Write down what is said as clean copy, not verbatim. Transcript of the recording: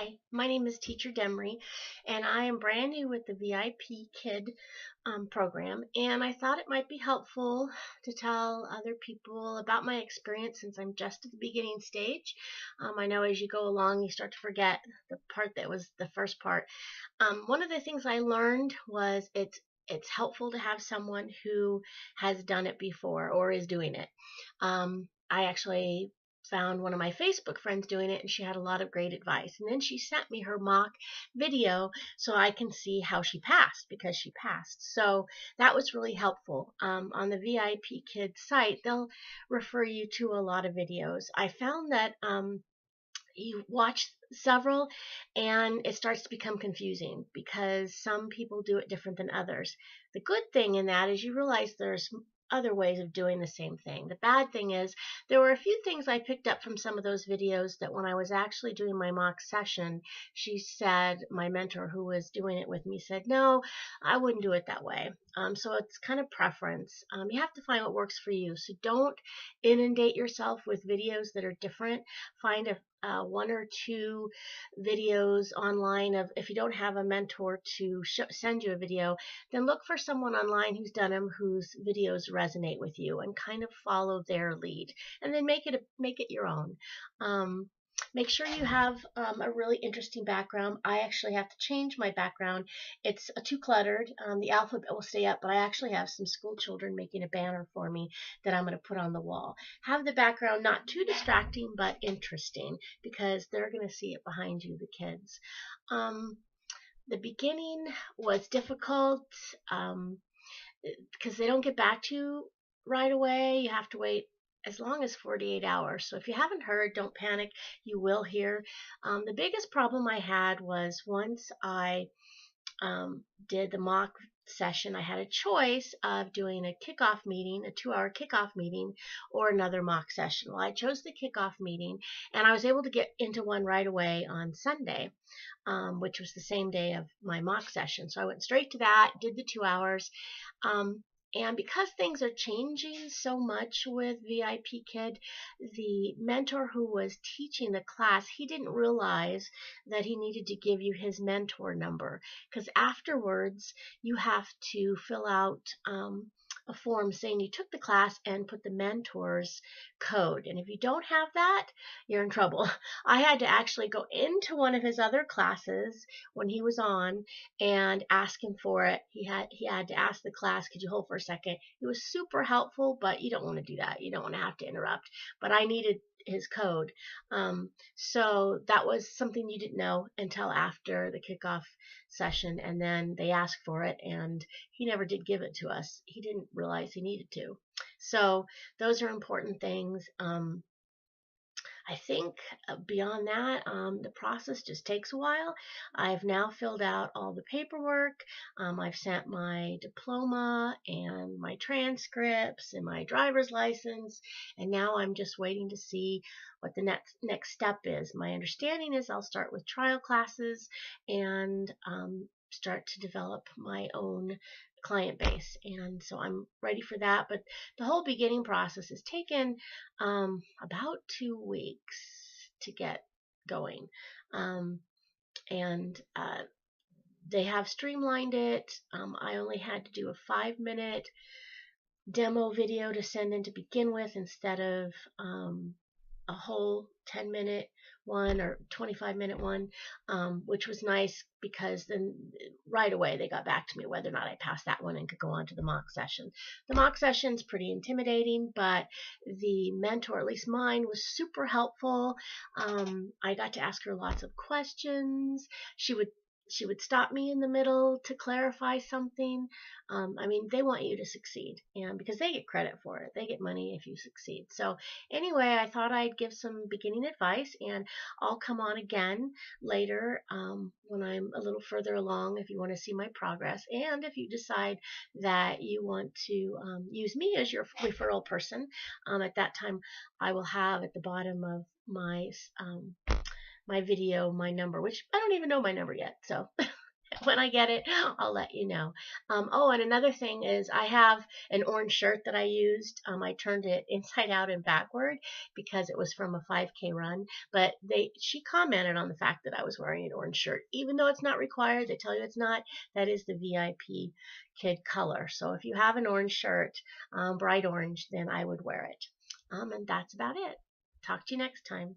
Hi, my name is Teacher Demery, and I am brand new with the VIPKID program. And I thought it might be helpful to tell other people about my experience since I'm just at the beginning stage. I know as you go along, you start to forget the part that was the first part. One of the things I learned was it's helpful to have someone who has done it before or is doing it. I actually found one of my Facebook friends doing it, and she had a lot of great advice. And then she sent me her mock video so I can see how she passed, because she passed. So that was really helpful. On the VIPKid site, they'll refer you to a lot of videos. I found that you watch several and it starts to become confusing because some people do it different than others. The good thing in that is you realize there's other ways of doing the same thing. The bad thing is there were a few things I picked up from some of those videos that when I was actually doing my mock session, she said, my mentor who was doing it with me said, no, I wouldn't do it that way. So it's kind of preference. You have to find what works for you. So don't inundate yourself with videos that are different. Find one or two videos online of, if you don't have a mentor to send you a video, then look for someone online who's done them, whose videos resonate with you, and kind of follow their lead, and then make it your own. Make sure you have a really interesting background. I actually have to change my background. It's too cluttered. The alphabet will stay up, but I actually have some school children making a banner for me that I'm going to put on the wall. Have the background not too distracting, but interesting, because they're going to see it behind you, the kids. The beginning was difficult because they don't get back to you right away. You have to wait as long as 48 hours. So if you haven't heard, don't panic. You will hear. The biggest problem I had was once I did the mock session, I had a choice of doing a kickoff meeting, a 2-hour kickoff meeting, or another mock session. Well, I chose the kickoff meeting, and I was able to get into one right away on Sunday, which was the same day of my mock session. So I went straight to that, did the 2 hours. And because things are changing so much with VIPKid, the mentor who was teaching the class, he didn't realize that he needed to give you his mentor number, because afterwards you have to fill out a form saying you took the class and put the mentor's code. And if you don't have that, you're in trouble. I had to actually go into one of his other classes when he was on and ask him for it. He had to ask the class, could you hold for a second? It was super helpful, but you don't want to do that. You don't want to have to interrupt. But I needed his code. So that was something you didn't know until after the kickoff session, and then they asked for it, and he never did give it to us. He didn't realize he needed to. So those are important things. I think beyond that, the process just takes a while. I've now filled out all the paperwork. I've sent my diploma and my transcripts and my driver's license, and now I'm just waiting to see what the next step is. My understanding is I'll start with trial classes and start to develop my own client base, and so I'm ready for that. But the whole beginning process has taken about 2 weeks to get going, and they have streamlined it. I only had to do a 5-minute demo video to send in to begin with, instead of a whole 10-minute one or 25-minute one, which was nice, because then right away they got back to me whether or not I passed that one and could go on to the mock session. The mock session's pretty intimidating, but the mentor, at least mine, was super helpful. I got to ask her lots of questions. She would stop me in the middle to clarify something. I mean, they want you to succeed, and because they get credit for it, they get money if you succeed. So anyway, I thought I'd give some beginning advice, and I'll come on again later when I'm a little further along, if you want to see my progress, and if you decide that you want to use me as your referral person. At that time, I will have at the bottom of my my video my number, which I don't even know my number yet. So When I get it, I'll let you know. Oh, and another thing is I have an orange shirt that I used. I turned it inside out and backward because it was from a 5K run. But she commented on the fact that I was wearing an orange shirt, even though it's not required. They tell you it's not. That is the VIP kid color. So if you have an orange shirt, bright orange, then I would wear it. And that's about it. Talk to you next time.